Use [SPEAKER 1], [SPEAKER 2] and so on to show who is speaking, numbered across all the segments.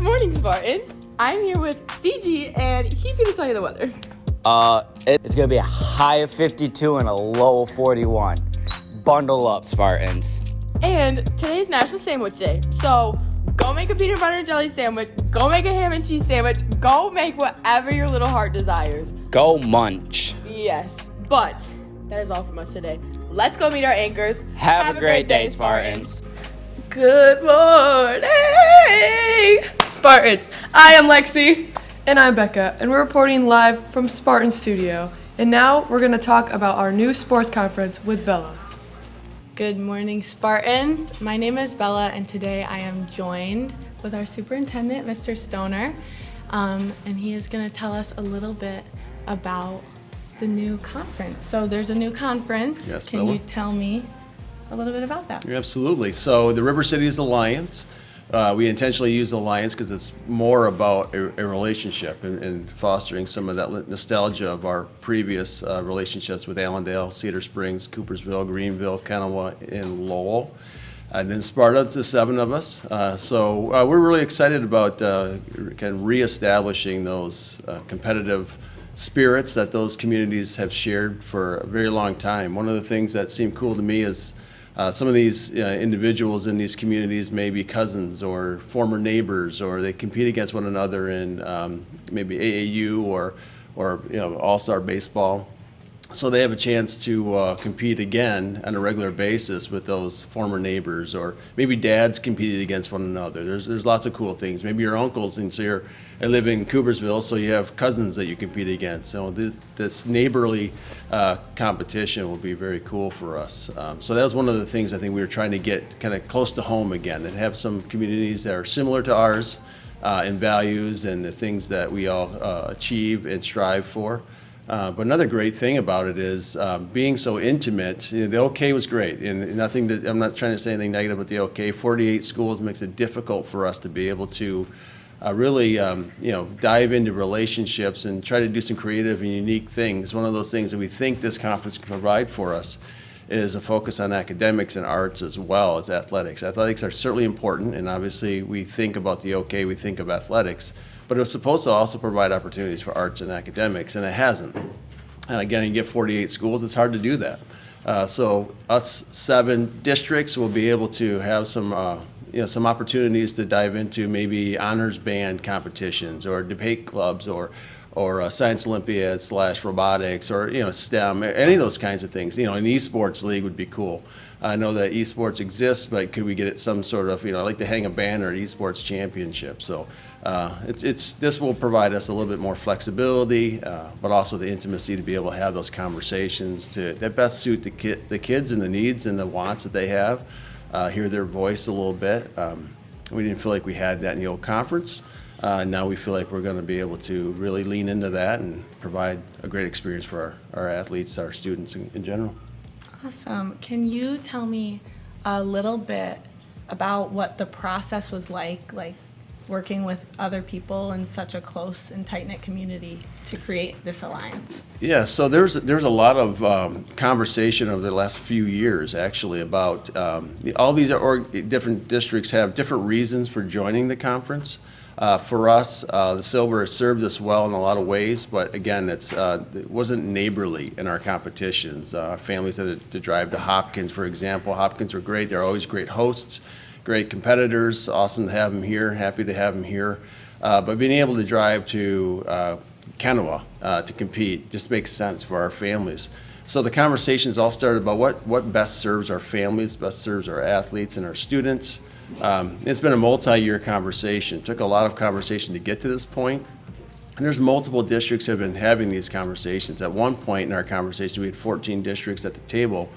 [SPEAKER 1] morning, Spartans. I'm here with CG, and he's going to tell you the weather.
[SPEAKER 2] It's going to be a high of 52 and a low of 41. Bundle up, Spartans.
[SPEAKER 1] And today's National Sandwich Day, so go make a peanut butter and jelly sandwich, go make a ham and cheese sandwich, go make whatever your little heart desires.
[SPEAKER 2] Go munch.
[SPEAKER 1] Yes, but that is all from us today. Let's go meet our anchors.
[SPEAKER 2] Have a great day, Spartans.
[SPEAKER 3] Good morning, Spartans. I am Lexi.
[SPEAKER 4] And I'm Becca, and we're reporting live from Spartan Studio. And now we're going to talk about our new sports conference with Bella.
[SPEAKER 5] Good morning, Spartans. My name is Bella, and today I am joined with our superintendent, Mr. Stoner, and he is going to tell us a little bit about the new conference. So there's a new conference.
[SPEAKER 6] Yes,
[SPEAKER 5] Can
[SPEAKER 6] Bella?
[SPEAKER 5] you tell me a little bit about that?
[SPEAKER 6] Absolutely. So the River Cities Alliance, we intentionally use the Alliance because it's more about a relationship and fostering some of that nostalgia of our previous relationships with Allendale, Cedar Springs, Coopersville, Greenville, Kennewa, and Lowell. And then Sparta, the seven of us. So we're really excited about kind of reestablishing those competitive spirits that those communities have shared for a very long time. One of the things that seemed cool to me is some of these individuals in these communities may be cousins or former neighbors, or they compete against one another in maybe AAU or all-star baseball. So they have a chance to compete again on a regular basis with those former neighbors, or maybe dads competed against one another. There's lots of cool things. Maybe your uncles, and so I live in Coopersville, so you have cousins that you compete against. So this neighborly competition will be very cool for us. So that was one of the things I think we were trying to get kind of close to home again, and have some communities that are similar to ours in values and the things that we all achieve and strive for. But another great thing about it is being so intimate. The OK was great, and nothing. I'm not trying to say anything negative about the OK. 48 schools makes it difficult for us to be able to really, dive into relationships and try to do some creative and unique things. One of those things that we think this conference can provide for us is a focus on academics and arts as well as athletics. Athletics are certainly important, and obviously we think about the OK, we think of athletics. But it was supposed to also provide opportunities for arts and academics, and it hasn't. And again, you get 48 schools, it's hard to do that. So us 7 districts will be able to have some opportunities to dive into maybe honors band competitions or debate clubs or science olympiads / robotics or STEM, any of those kinds of things. An esports league would be cool. I know that esports exists, but could we get it some sort of, I'd like to hang a banner at esports championship. So this will provide us a little bit more flexibility, but also the intimacy to be able to have those conversations that best suit the kids and the needs and the wants that they have, hear their voice a little bit. We didn't feel like we had that in the old conference. Now we feel like we're going to be able to really lean into that and provide a great experience for our athletes, our students in general.
[SPEAKER 5] Awesome. Can you tell me a little bit about what the process was like working with other people in such a close and tight-knit community to create this alliance?
[SPEAKER 6] Yeah, so there's a lot of conversation over the last few years, actually, about all these different districts have different reasons for joining the conference. For us, the Silver has served us well in a lot of ways, but again, it wasn't neighborly in our competitions. Families had to drive to Hopkins, for example. Hopkins were great. They're always great hosts, great competitors. Awesome to have them here. Happy to have them here. But being able to drive to Kennewa to compete just makes sense for our families. So the conversations all started about what best serves our families, best serves our athletes and our students. It's been a multi-year conversation. It took a lot of conversation to get to this point. And there's multiple districts that have been having these conversations. At one point in our conversation, we had 14 districts at the table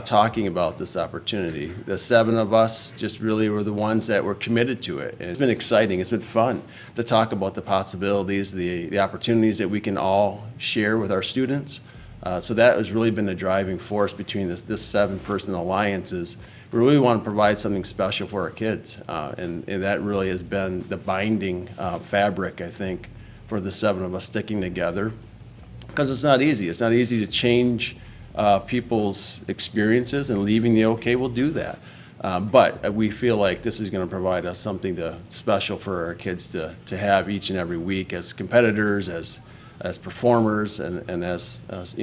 [SPEAKER 6] talking about this opportunity. The 7 of us just really were the ones that were committed to it. And it's been exciting. It's been fun to talk about the possibilities, the opportunities that we can all share with our students. So that has really been the driving force between this 7-person alliance. We really want to provide something special for our kids, and that really has been the binding fabric, I think, for the 7 of us sticking together, because it's not easy. It's not easy to change people's experiences, and leaving the OK will do that. But we feel like this is going to provide us something special for our kids to have each and every week as competitors, as performers, and as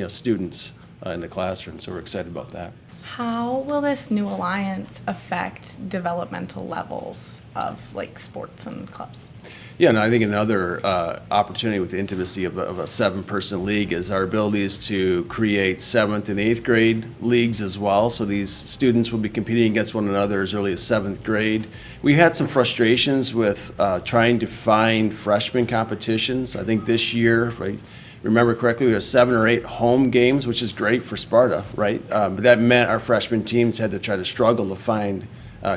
[SPEAKER 6] students in the classroom. So we're excited about that.
[SPEAKER 5] How will this new alliance affect developmental levels of like sports and clubs?
[SPEAKER 6] Yeah, and I think another opportunity with the intimacy of a 7-person league is our abilities to create 7th and 8th grade leagues as well. So these students will be competing against one another as early as 7th grade. We had some frustrations with trying to find freshman competitions. I think this year, if I remember correctly, we have 7 or 8 home games, which is great for Sparta, right? But that meant our freshman teams had to try to struggle to find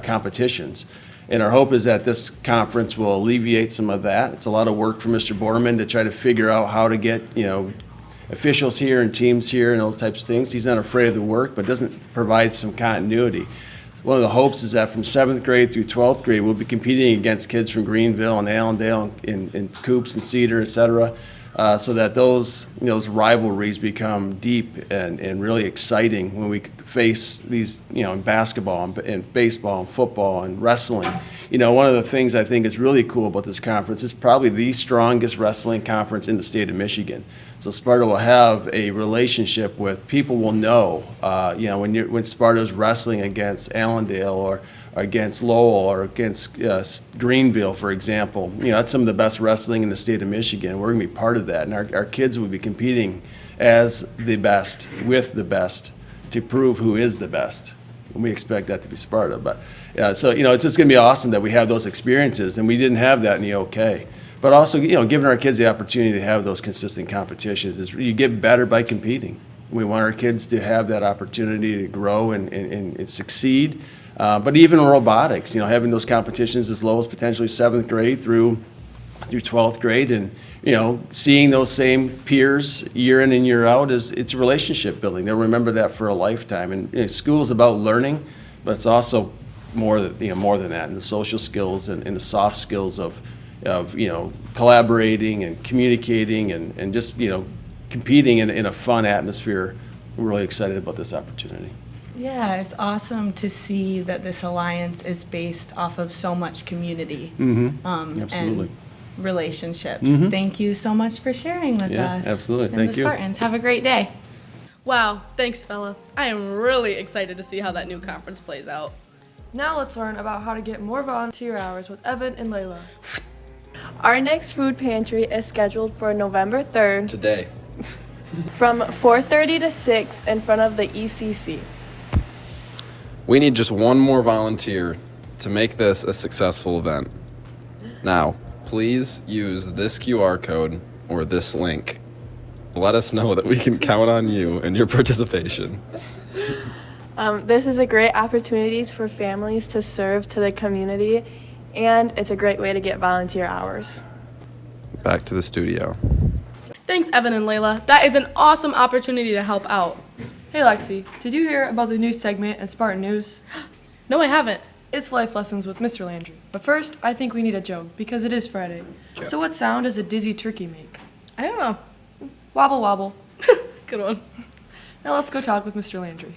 [SPEAKER 6] competitions. And our hope is that this conference will alleviate some of that. It's a lot of work for Mr. Borman to try to figure out how to get, officials here and teams here and those types of things. He's not afraid of the work, but doesn't provide some continuity. One of the hopes is that from 7th grade through 12th grade, we'll be competing against kids from Greenville and Allendale and Coops and Cedar, et cetera, so that those rivalries become deep and really exciting when we face these, in basketball and baseball and football and wrestling. One of the things I think is really cool about this conference is probably the strongest wrestling conference in the state of Michigan. So Sparta will have a relationship with people will know, when Sparta's wrestling against Allendale or against Lowell or against Greenville, for example. That's some of the best wrestling in the state of Michigan. We're going to be part of that, and our kids will be competing as the best, with the best, to prove who is the best. And we expect that to be Sparta. But so it's just going to be awesome that we have those experiences, and we didn't have that in the OK. But also, giving our kids the opportunity to have those consistent competitions. You get better by competing. We want our kids to have that opportunity to grow and succeed. But even robotics, having those competitions as low as potentially 7th grade through 12th grade, and seeing those same peers year in and year out, it's relationship building. They'll remember that for a lifetime. And school is about learning, but it's also more than that, and the social skills and the soft skills of collaborating and communicating and just competing in a fun atmosphere. We're really excited about this opportunity.
[SPEAKER 5] Yeah, it's awesome to see that this alliance is based off of so much community
[SPEAKER 6] Absolutely.
[SPEAKER 5] and relationships. Thank you so much for sharing with us.
[SPEAKER 6] Absolutely.
[SPEAKER 5] And
[SPEAKER 6] Thank
[SPEAKER 5] the
[SPEAKER 6] you.
[SPEAKER 5] Spartans. Have a great day.
[SPEAKER 3] Wow, thanks, Bella. I am really excited to see how that new conference plays out.
[SPEAKER 4] Now let's learn about how to get more volunteer hours with Evan and Layla.
[SPEAKER 7] Our next food pantry is scheduled for November 3rd
[SPEAKER 8] Today.
[SPEAKER 7] from 4:30 to 6 in front of the ECC.
[SPEAKER 8] We need just one more volunteer to make this a successful event. Now, please use this QR code or this link. Let us know that we can count on you and your participation.
[SPEAKER 7] This is a great opportunity for families to serve to the community, and it's a great way to get volunteer hours.
[SPEAKER 8] Back to the studio.
[SPEAKER 3] Thanks, Evan and Layla. That is an awesome opportunity to help out.
[SPEAKER 4] Hey Lexi, did you hear about the new segment in Spartan News?
[SPEAKER 3] No, I haven't.
[SPEAKER 4] It's Life Lessons with Mr. Landry. But first, I think we need a joke, because it is Friday. So what sound does a dizzy turkey make?
[SPEAKER 3] I don't know.
[SPEAKER 4] Wobble wobble.
[SPEAKER 3] Good one.
[SPEAKER 4] Now let's go talk with Mr. Landry.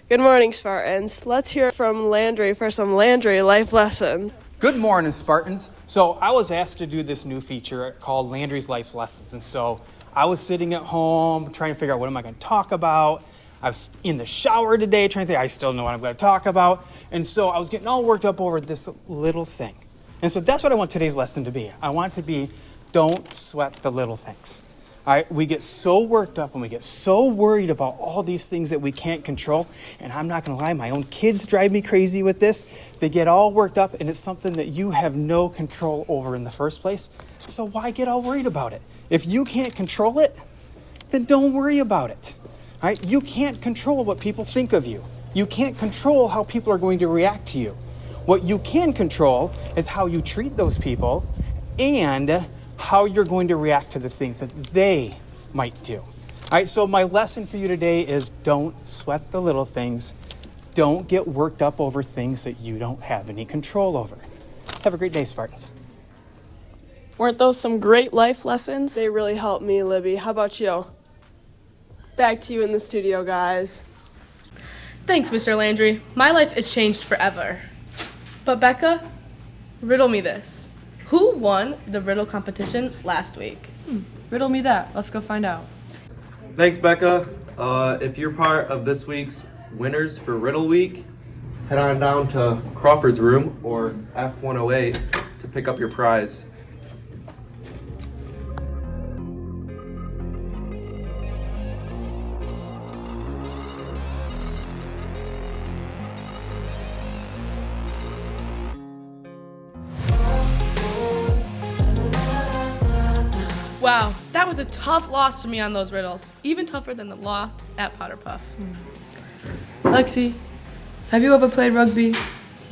[SPEAKER 9] Good morning, Spartans. Let's hear from Landry for some Landry life lessons.
[SPEAKER 10] Good morning, Spartans. So I was asked to do this new feature called Landry's Life Lessons. And so I was sitting at home trying to figure out what am I going to talk about. I was in the shower today trying to think, I still know what I'm going to talk about. And so I was getting all worked up over this little thing. And so that's what I want today's lesson to be. I want it to be, don't sweat the little things. All right, we get so worked up and we get so worried about all these things that we can't control. And I'm not going to lie, my own kids drive me crazy with this. They get all worked up and it's something that you have no control over in the first place. So why get all worried about it? If you can't control it, then don't worry about it. All right, you can't control what people think of you. You can't control how people are going to react to you. What you can control is how you treat those people and how you're going to react to the things that they might do. All right, so my lesson for you today is don't sweat the little things. Don't get worked up over things that you don't have any control over. Have a great day, Spartans.
[SPEAKER 9] Weren't those some great life lessons?
[SPEAKER 7] They really helped me, Libby. How about you? Back to you in the studio, guys.
[SPEAKER 3] Thanks, Mr. Landry. My life is changed forever. But Becca, riddle me this. Who won the riddle competition last week?
[SPEAKER 4] Riddle me that. Let's go find out.
[SPEAKER 11] Thanks, Becca. If you're part of this week's winners for Riddle Week, head on down to Crawford's room or F108 to pick up your prize.
[SPEAKER 3] Wow, that was a tough loss for me on those riddles. Even tougher than the loss at Potter Puff.
[SPEAKER 4] Lexi, have you ever played rugby?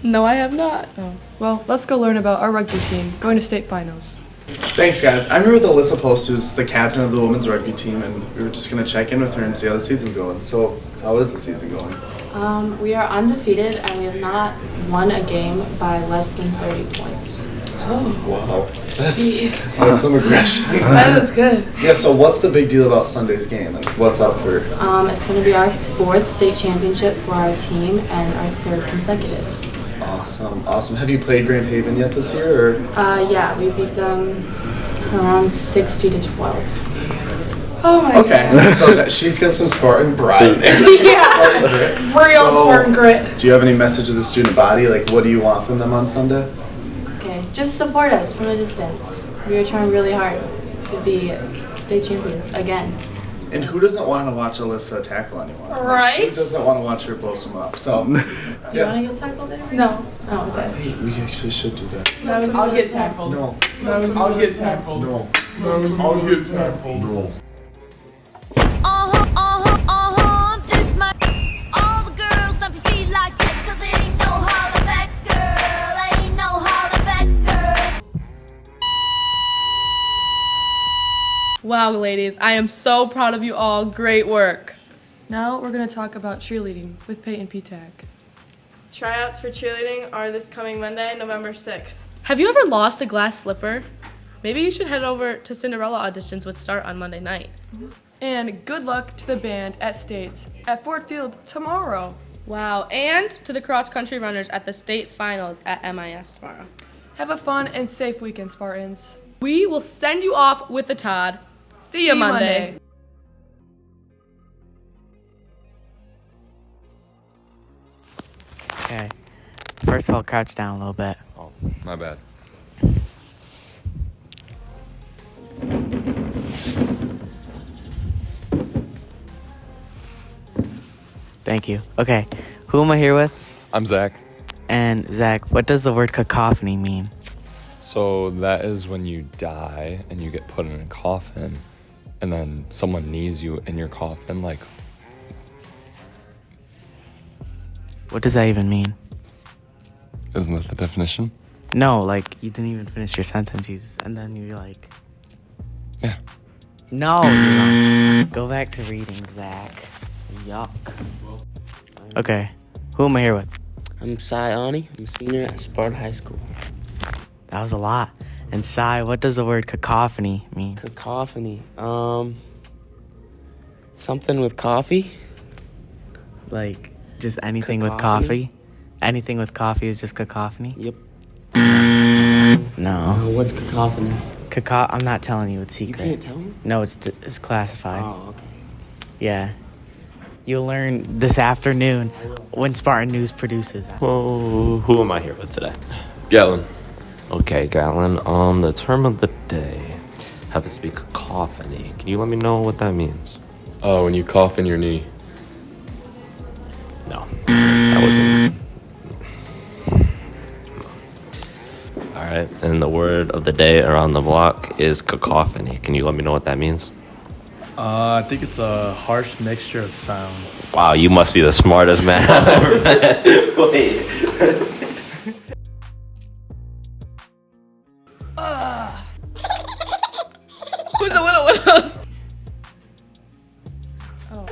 [SPEAKER 3] No, I have not.
[SPEAKER 4] Oh, well, let's go learn about our rugby team going to state finals.
[SPEAKER 12] Thanks, guys. I'm here with Alyssa Post, who's the captain of the women's rugby team, and we were just going to check in with her and see how the season's going. So, how is the season going?
[SPEAKER 13] We are undefeated, and we have not won a game by less than 30 points.
[SPEAKER 12] Oh, wow. That's some aggression.
[SPEAKER 13] That is good.
[SPEAKER 12] Yeah, so what's the big deal about Sunday's game? Like, what's up for?
[SPEAKER 13] It's going to be our 4th state championship for our team and our 3rd consecutive.
[SPEAKER 12] Awesome. Have you played Grand Haven yet this year? Or?
[SPEAKER 13] Yeah, we beat them around 60 to 12.
[SPEAKER 12] Oh my God. So she's got some Spartan pride there.
[SPEAKER 13] Yeah. Real Spartan grit.
[SPEAKER 12] Do you have any message to the student body? Like, what do you want from them on Sunday?
[SPEAKER 13] Okay, just support us from a distance. We are trying really hard to be state champions again.
[SPEAKER 12] And who doesn't want to watch Alyssa tackle anyone?
[SPEAKER 13] Right?
[SPEAKER 12] Who doesn't want to watch her blow some up? So,
[SPEAKER 13] Do you want to get tackled there? No. Oh, okay.
[SPEAKER 12] Hey, we actually should do that.
[SPEAKER 3] I'll get tackled.
[SPEAKER 12] No.
[SPEAKER 3] I'll get tackled.
[SPEAKER 12] No.
[SPEAKER 14] I'll get tackled. No.
[SPEAKER 15] This my all the girls stomp your feet like that, 'cause ain't no holler back girl, ain't no holler back girl.
[SPEAKER 3] Wow, ladies, I am so proud of you all. Great work.
[SPEAKER 4] Now we're going to talk about cheerleading with Peyton Petak.
[SPEAKER 7] Tryouts for cheerleading are this coming Monday, November 6th.
[SPEAKER 3] Have you ever lost a glass slipper? Maybe you should head over to Cinderella auditions, which start on Monday night.
[SPEAKER 4] And good luck to the band at States at Ford Field tomorrow.
[SPEAKER 3] Wow, and to the cross-country runners at the state finals at MIS tomorrow.
[SPEAKER 4] Have a fun and safe weekend, Spartans.
[SPEAKER 3] We will send you off with the Todd. See you Monday.
[SPEAKER 2] Okay. First of all, crouch down a little bit.
[SPEAKER 8] Oh, my bad.
[SPEAKER 2] Thank you. Okay. Who am I here with?
[SPEAKER 8] I'm Zach.
[SPEAKER 2] And Zach, what does the word cacophony mean?
[SPEAKER 8] So that is when you die and you get put in a coffin, and then someone knees you in your coffin, like.
[SPEAKER 2] What does that even mean?
[SPEAKER 8] Isn't that the definition?
[SPEAKER 2] No, like, you didn't even finish your sentence, and then you're like...
[SPEAKER 8] Yeah.
[SPEAKER 2] No, you're not. Go back to reading, Zach. Yuck. Okay, who am I here with?
[SPEAKER 16] I'm Sai Ani. I'm a senior at Sparta High School.
[SPEAKER 2] That was a lot. And Sai, what does the word cacophony mean?
[SPEAKER 16] Cacophony. Something with coffee?
[SPEAKER 2] Like, just anything with coffee? Anything with coffee is just cacophony?
[SPEAKER 16] Yep.
[SPEAKER 2] No.
[SPEAKER 16] What's cacophony?
[SPEAKER 2] I'm not telling you, it's secret.
[SPEAKER 16] You can't tell me?
[SPEAKER 2] No, it's classified.
[SPEAKER 16] Oh, okay.
[SPEAKER 2] Yeah. You'll learn this afternoon when Spartan News produces that.
[SPEAKER 17] Well, who am I here with today?
[SPEAKER 8] Gatlin.
[SPEAKER 17] Okay, Gatlin. The term of the day happens to be cacophony. Can you let me know what that means?
[SPEAKER 8] Oh, when you cough in your knee.
[SPEAKER 17] No, that wasn't. All right, and the word of the day around the block is cacophony. Can you let me know what that means?
[SPEAKER 18] I think it's a harsh mixture of sounds.
[SPEAKER 17] Wow, you must be the smartest man I've ever met. Wait.
[SPEAKER 3] Who's the Widow Widows? Oh.